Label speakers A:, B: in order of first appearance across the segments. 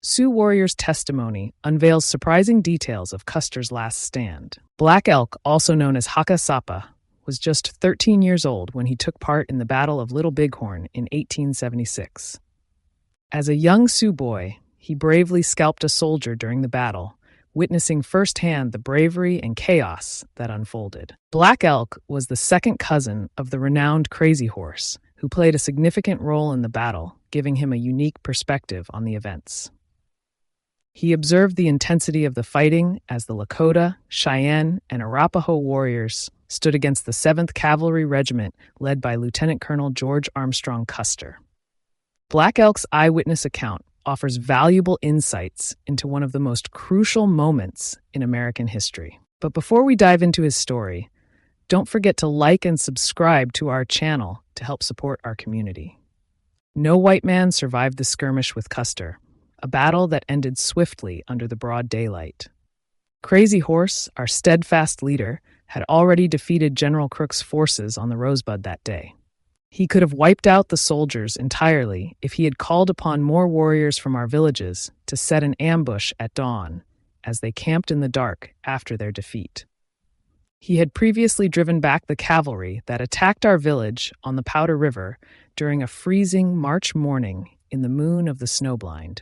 A: Sioux warrior's testimony unveils surprising details of Custer's last stand. Black Elk, also known as Haka Sapa, was just 13 years old when he took part in the Battle of Little Bighorn in 1876. As a young Sioux boy, he bravely scalped a soldier during the battle, witnessing firsthand the bravery and chaos that unfolded. Black Elk was the second cousin of the renowned Crazy Horse, who played a significant role in the battle, giving him a unique perspective on the events. He observed the intensity of the fighting as the Lakota, Cheyenne, and Arapaho warriors stood against the 7th Cavalry Regiment led by Lieutenant Colonel George Armstrong Custer. Black Elk's eyewitness account offers valuable insights into one of the most crucial moments in American history. But before we dive into his story, don't forget to like and subscribe to our channel to help support our community. No white man survived the skirmish with Custer, a battle that ended swiftly under the broad daylight. Crazy Horse, our steadfast leader, had already defeated General Crook's forces on the Rosebud that day. He could have wiped out the soldiers entirely if he had called upon more warriors from our villages to set an ambush at dawn as they camped in the dark after their defeat. He had previously driven back the cavalry that attacked our village on the Powder River during a freezing March morning in the moon of the snowblind.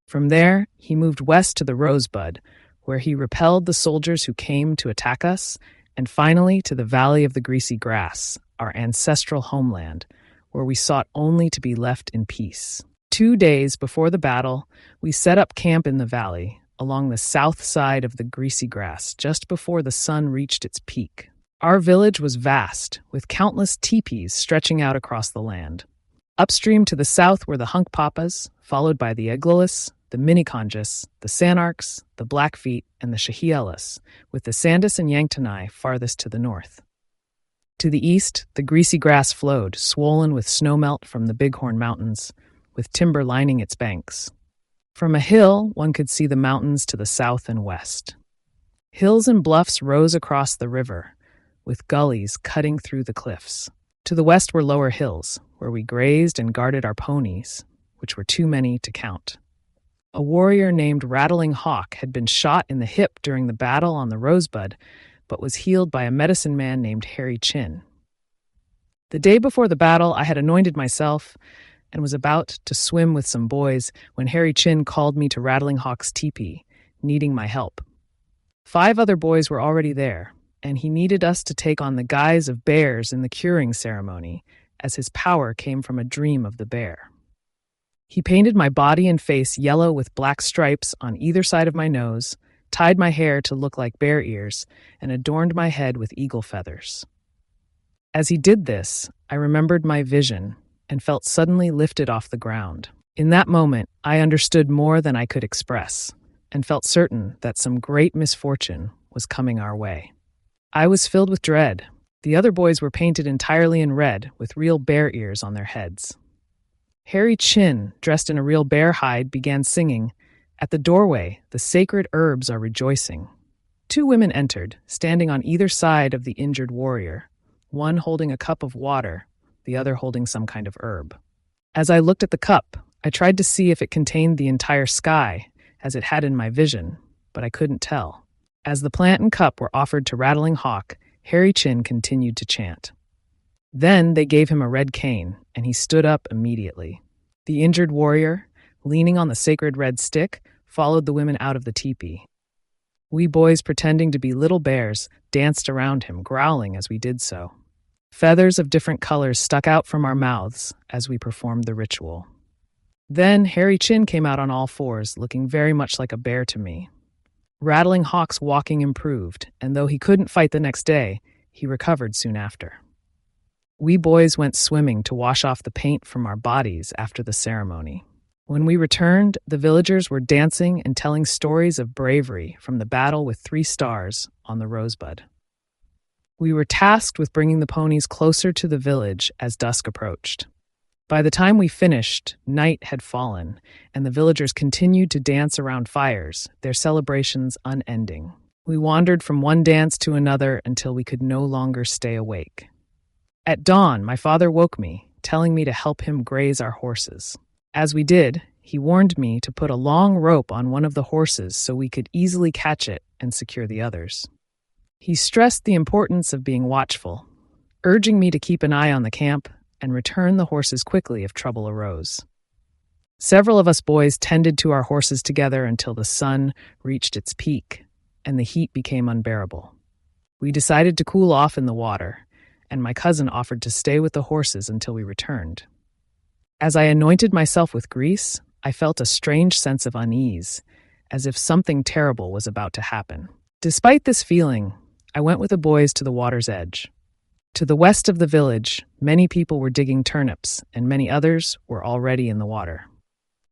A: From there, he moved west to the Rosebud, where he repelled the soldiers who came to attack us, and finally to the Valley of the Greasy Grass, our ancestral homeland, where we sought only to be left in peace. 2 days before the battle, we set up camp in the valley, along the south side of the Greasy Grass, just before the sun reached its peak. Our village was vast, with countless teepees stretching out across the land. Upstream to the south were the Hunkpapas, followed by the Eglillis, the Minneconjus, the Sanarks, the Blackfeet, and the Chehalis, with the Sandus and Yanktonai farthest to the north. To the east, the Greasy Grass flowed, swollen with snowmelt from the Bighorn Mountains, with timber lining its banks. From a hill, one could see the mountains to the south and west. Hills and bluffs rose across the river, with gullies cutting through the cliffs. To the west were lower hills, where we grazed and guarded our ponies, which were too many to count. A warrior named Rattling Hawk had been shot in the hip during the battle on the Rosebud, but was healed by a medicine man named Harry Chin. The day before the battle, I had anointed myself and was about to swim with some boys when Harry Chin called me to Rattling Hawk's teepee, needing my help. 5 other boys were already there, and he needed us to take on the guise of bears in the curing ceremony, as his power came from a dream of the bear. He painted my body and face yellow with black stripes on either side of my nose, tied my hair to look like bear ears, and adorned my head with eagle feathers. As he did this, I remembered my vision and felt suddenly lifted off the ground. In that moment, I understood more than I could express, and felt certain that some great misfortune was coming our way. I was filled with dread. The other boys were painted entirely in red, with real bear ears on their heads. Harry Chin, dressed in a real bear hide, began singing, "At the doorway, the sacred herbs are rejoicing." 2 women entered, standing on either side of the injured warrior, one holding a cup of water, the other holding some kind of herb. As I looked at the cup, I tried to see if it contained the entire sky, as it had in my vision, but I couldn't tell. As the plant and cup were offered to Rattling Hawk, Harry Chin continued to chant. Then they gave him a red cane, and he stood up immediately. The injured warrior, leaning on the sacred red stick, followed the women out of the teepee. We boys, pretending to be little bears, danced around him, growling as we did so. Feathers of different colors stuck out from our mouths as we performed the ritual. Then Harry Chin came out on all fours, looking very much like a bear to me. Rattling Hawk's walking improved, and though he couldn't fight the next day, he recovered soon after. We boys went swimming to wash off the paint from our bodies after the ceremony. When we returned, the villagers were dancing and telling stories of bravery from the battle with 3 stars on the Rosebud. We were tasked with bringing the ponies closer to the village as dusk approached. By the time we finished, night had fallen, and the villagers continued to dance around fires, their celebrations unending. We wandered from one dance to another until we could no longer stay awake. At dawn, my father woke me, telling me to help him graze our horses. As we did, He warned me to put a long rope on one of the horses so we could easily catch it and secure the others. He stressed the importance of being watchful, urging me to keep an eye on the camp and return the horses quickly if trouble arose. Several of us boys tended to our horses together until the sun reached its peak and the heat became unbearable. We decided to cool off in the water, and my cousin offered to stay with the horses until we returned. As I anointed myself with grease, I felt a strange sense of unease, as if something terrible was about to happen. Despite this feeling, I went with the boys to the water's edge. To the west of the village, many people were digging turnips, and many others were already in the water.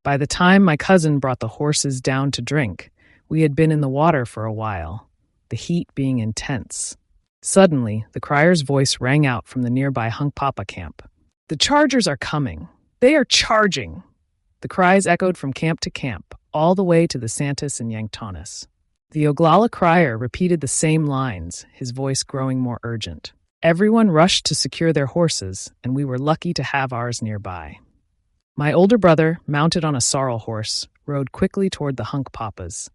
A: By the time my cousin brought the horses down to drink, we had been in the water for a while, the heat being intense. Suddenly, the crier's voice rang out from the nearby Hunkpapa camp. "The chargers are coming! They are charging!" The cries echoed from camp to camp, all the way to the Santis and Yanktonus. The Oglala crier repeated the same lines, his voice growing more urgent. Everyone rushed to secure their horses, and we were lucky to have ours nearby. My older brother, mounted on a sorrel horse, rode quickly toward the Hunkpapas.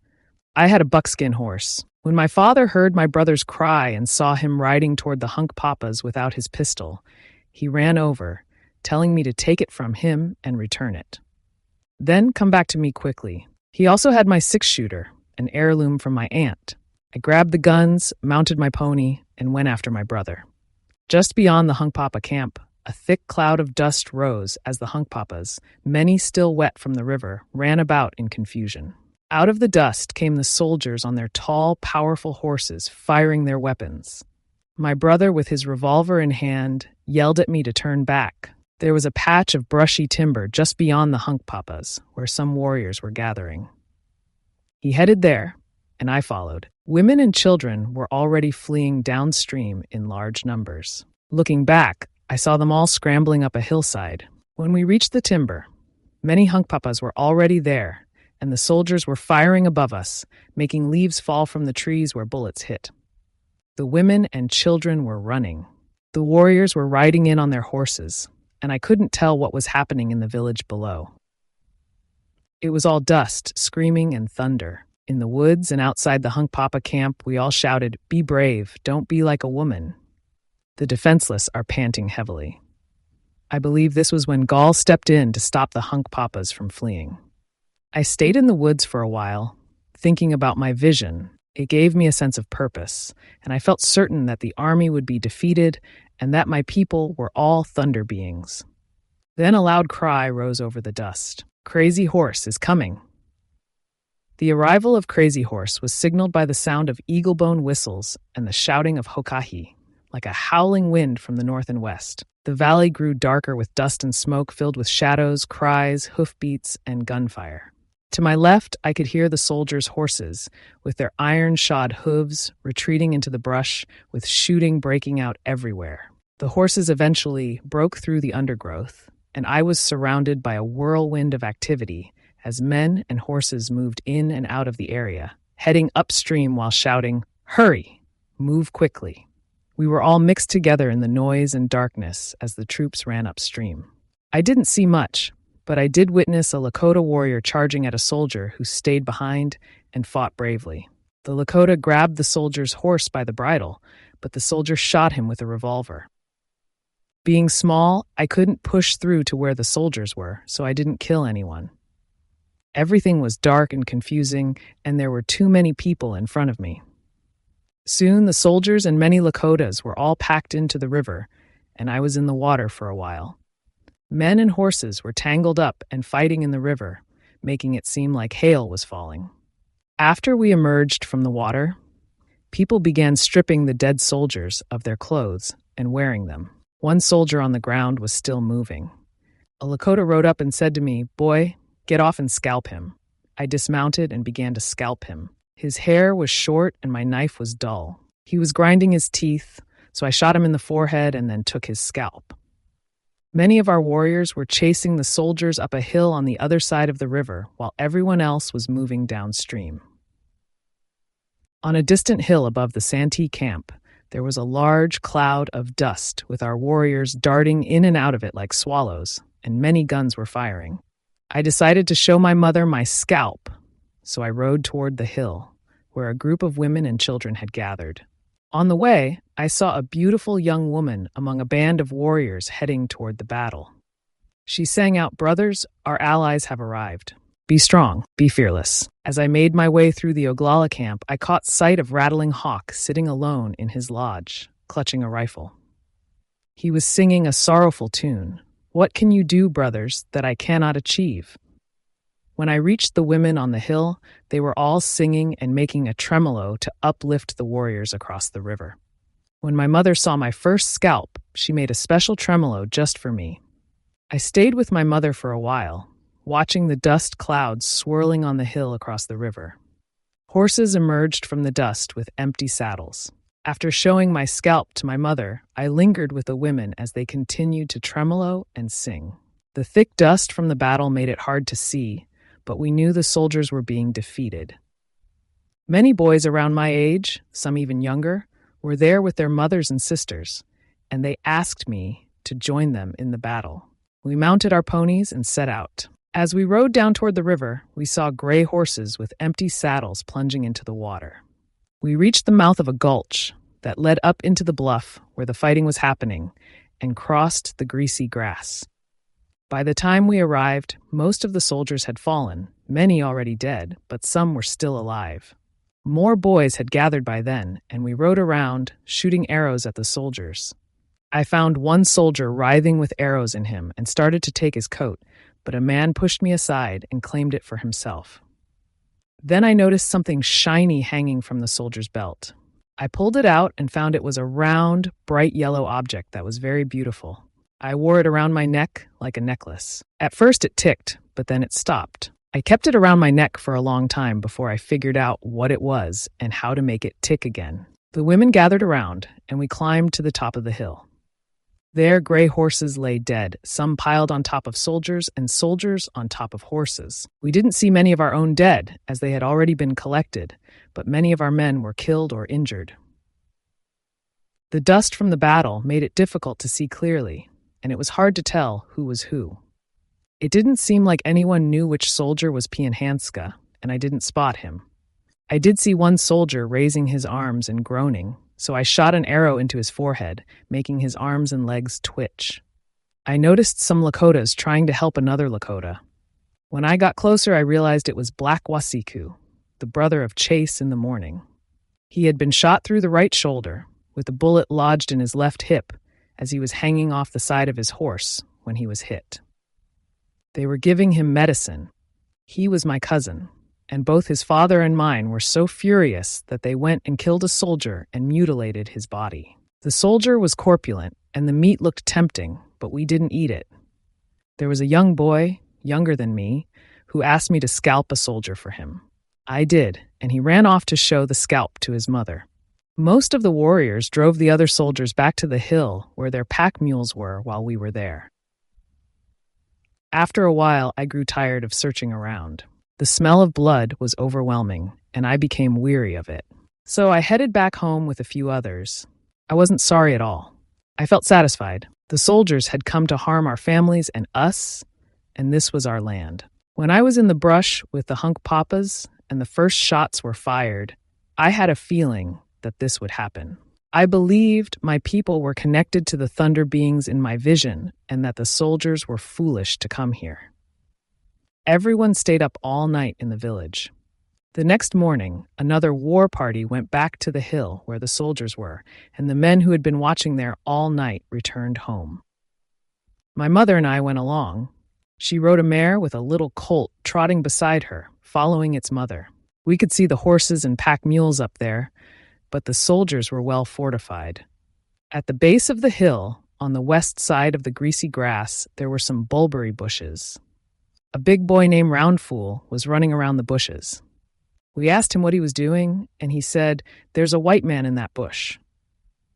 A: I had a buckskin horse. When my father heard my brother's cry and saw him riding toward the Hunkpapas without his pistol, he ran over, telling me to take it from him and return it. Then come back to me quickly. He also had my six-shooter, an heirloom from my aunt. I grabbed the guns, mounted my pony, and went after my brother. Just beyond the Hunkpapa camp, a thick cloud of dust rose as the Hunkpapas, many still wet from the river, ran about in confusion. Out of the dust came the soldiers on their tall, powerful horses, firing their weapons. My brother, with his revolver in hand, yelled at me to turn back. There was a patch of brushy timber just beyond the Hunkpapas, where some warriors were gathering. He headed there, and I followed. Women and children were already fleeing downstream in large numbers. Looking back, I saw them all scrambling up a hillside. When we reached the timber, many Hunkpapas were already there, and the soldiers were firing above us, making leaves fall from the trees where bullets hit. The women and children were running. The warriors were riding in on their horses, and I couldn't tell what was happening in the village below. It was all dust, screaming, and thunder. In the woods and outside the Hunkpapa camp, we all shouted, "Be brave, don't be like a woman." The defenseless are panting heavily. I believe this was when Gaul stepped in to stop the Hunkpapas from fleeing. I stayed in the woods for a while, thinking about my vision. It gave me a sense of purpose, and I felt certain that the army would be defeated and that my people were all thunder beings. Then a loud cry rose over the dust. "Crazy Horse is coming!" The arrival of Crazy Horse was signaled by the sound of eagle-bone whistles and the shouting of hokahi, like a howling wind from the north and west. The valley grew darker with dust and smoke filled with shadows, cries, hoofbeats, and gunfire. To my left, I could hear the soldiers' horses, with their iron-shod hooves, retreating into the brush, with shooting breaking out everywhere. The horses eventually broke through the undergrowth, and I was surrounded by a whirlwind of activity as men and horses moved in and out of the area, heading upstream while shouting, "Hurry! Move quickly!" We were all mixed together in the noise and darkness as the troops ran upstream. I didn't see much, but I did witness a Lakota warrior charging at a soldier who stayed behind and fought bravely. The Lakota grabbed the soldier's horse by the bridle, but the soldier shot him with a revolver. Being small, I couldn't push through to where the soldiers were, so I didn't kill anyone. Everything was dark and confusing, and there were too many people in front of me. Soon the soldiers and many Lakotas were all packed into the river, and I was in the water for a while. Men and horses were tangled up and fighting in the river, making it seem like hail was falling. After we emerged from the water, people began stripping the dead soldiers of their clothes and wearing them. One soldier on the ground was still moving. A Lakota rode up and said to me, "Boy, get off and scalp him." I dismounted and began to scalp him. His hair was short and my knife was dull. He was grinding his teeth, so I shot him in the forehead and then took his scalp. Many of our warriors were chasing the soldiers up a hill on the other side of the river, while everyone else was moving downstream. On a distant hill above the Santee camp, there was a large cloud of dust with our warriors darting in and out of it like swallows, and many guns were firing. I decided to show my mother my scalp, so I rode toward the hill, where a group of women and children had gathered. On the way, I saw a beautiful young woman among a band of warriors heading toward the battle. She sang out, "Brothers, our allies have arrived. Be strong, be fearless." As I made my way through the Oglala camp, I caught sight of Rattling Hawk sitting alone in his lodge, clutching a rifle. He was singing a sorrowful tune. "What can you do, brothers, that I cannot achieve?" When I reached the women on the hill, they were all singing and making a tremolo to uplift the warriors across the river. When my mother saw my first scalp, she made a special tremolo just for me. I stayed with my mother for a while, watching the dust clouds swirling on the hill across the river. Horses emerged from the dust with empty saddles. After showing my scalp to my mother, I lingered with the women as they continued to tremolo and sing. The thick dust from the battle made it hard to see, but we knew the soldiers were being defeated. Many boys around my age, some even younger, were there with their mothers and sisters, and they asked me to join them in the battle. We mounted our ponies and set out. As we rode down toward the river, we saw gray horses with empty saddles plunging into the water. We reached the mouth of a gulch that led up into the bluff where the fighting was happening and crossed the greasy grass. By the time we arrived, most of the soldiers had fallen, many already dead, but some were still alive. More boys had gathered by then, and we rode around, shooting arrows at the soldiers. I found one soldier writhing with arrows in him and started to take his coat, but a man pushed me aside and claimed it for himself. Then I noticed something shiny hanging from the soldier's belt. I pulled it out and found it was a round, bright yellow object that was very beautiful. I wore it around my neck like a necklace. At first it ticked, but then it stopped. I kept it around my neck for a long time before I figured out what it was and how to make it tick again. The women gathered around, and we climbed to the top of the hill. There, gray horses lay dead, some piled on top of soldiers and soldiers on top of horses. We didn't see many of our own dead, as they had already been collected, but many of our men were killed or injured. The dust from the battle made it difficult to see clearly, and it was hard to tell who was who. It didn't seem like anyone knew which soldier was Pianhanska, and I didn't spot him. I did see one soldier raising his arms and groaning, so I shot an arrow into his forehead, making his arms and legs twitch. I noticed some Lakotas trying to help another Lakota. When I got closer, I realized it was Black Wasiku, the brother of Chase in the morning. He had been shot through the right shoulder, with a bullet lodged in his left hip, as he was hanging off the side of his horse when he was hit. They were giving him medicine. He was my cousin, and both his father and mine were so furious that they went and killed a soldier and mutilated his body. The soldier was corpulent, and the meat looked tempting, but we didn't eat it. There was a young boy, younger than me, who asked me to scalp a soldier for him. I did, and he ran off to show the scalp to his mother. Most of the warriors drove the other soldiers back to the hill where their pack mules were while we were there. After a while, I grew tired of searching around. The smell of blood was overwhelming, and I became weary of it. So I headed back home with a few others. I wasn't sorry at all. I felt satisfied. The soldiers had come to harm our families and us, and this was our land. When I was in the brush with the hunk papas and the first shots were fired, I had a feeling that this would happen. I believed my people were connected to the thunder beings in my vision and that the soldiers were foolish to come here. Everyone stayed up all night in the village. The next morning, another war party went back to the hill where the soldiers were, and the men who had been watching there all night returned home. My mother and I went along. She rode a mare with a little colt trotting beside her, following its mother. We could see the horses and pack mules up there, but the soldiers were well fortified. At the base of the hill, on the west side of the greasy grass, there were some bulberry bushes. A big boy named Roundfool was running around the bushes. We asked him what he was doing, and he said, "There's a white man in that bush."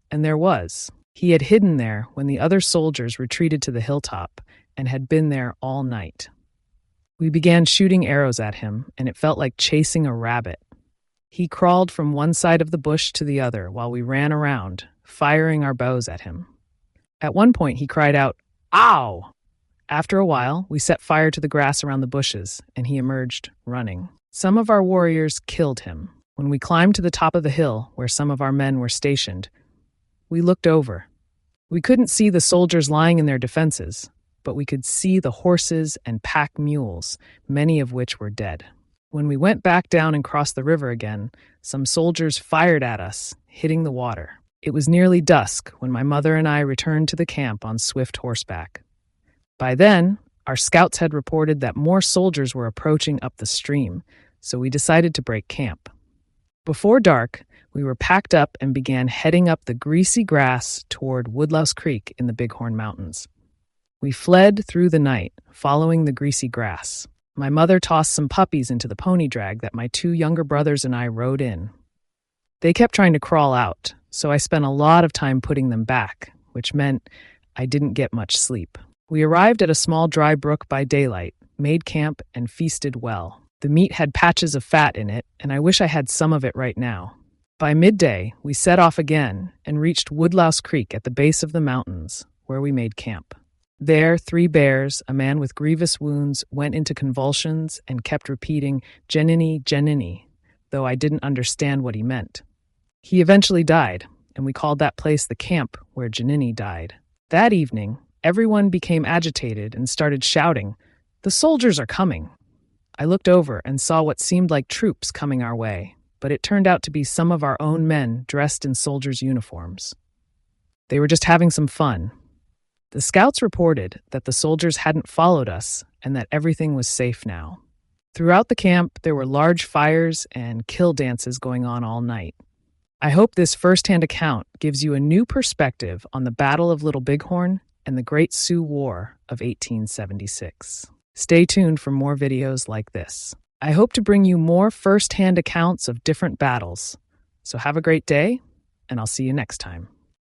A: And there was. He had hidden there when the other soldiers retreated to the hilltop and had been there all night. We began shooting arrows at him, and it felt like chasing a rabbit. He crawled from one side of the bush to the other while we ran around, firing our bows at him. At one point, he cried out, "Ow!" After a while, we set fire to the grass around the bushes, and he emerged, running. Some of our warriors killed him. When we climbed to the top of the hill, where some of our men were stationed, we looked over. We couldn't see the soldiers lying in their defenses, but we could see the horses and pack mules, many of which were dead. When we went back down and crossed the river again, some soldiers fired at us, hitting the water. It was nearly dusk when my mother and I returned to the camp on swift horseback. By then, our scouts had reported that more soldiers were approaching up the stream, so we decided to break camp. Before dark, we were packed up and began heading up the greasy grass toward Woodlouse Creek in the Bighorn Mountains. We fled through the night, following the greasy grass. My mother tossed some puppies into the pony drag that my 2 younger brothers and I rode in. They kept trying to crawl out, so I spent a lot of time putting them back, which meant I didn't get much sleep. We arrived at a small dry brook by daylight, made camp, and feasted well. The meat had patches of fat in it, and I wish I had some of it right now. By midday, we set off again and reached Woodlouse Creek at the base of the mountains, where we made camp. There, 3 bears, a man with grievous wounds, went into convulsions and kept repeating, "Jenini, Jenini," though I didn't understand what he meant. He eventually died, and we called that place the camp where Jenini died. That evening, everyone became agitated and started shouting, "The soldiers are coming!" I looked over and saw what seemed like troops coming our way, but it turned out to be some of our own men dressed in soldiers' uniforms. They were just having some fun. The scouts reported that the soldiers hadn't followed us and that everything was safe now. Throughout the camp, there were large fires and kill dances going on all night. I hope this first-hand account gives you a new perspective on the Battle of Little Bighorn and the Great Sioux War of 1876. Stay tuned for more videos like this. I hope to bring you more first-hand accounts of different battles. So have a great day, and I'll see you next time.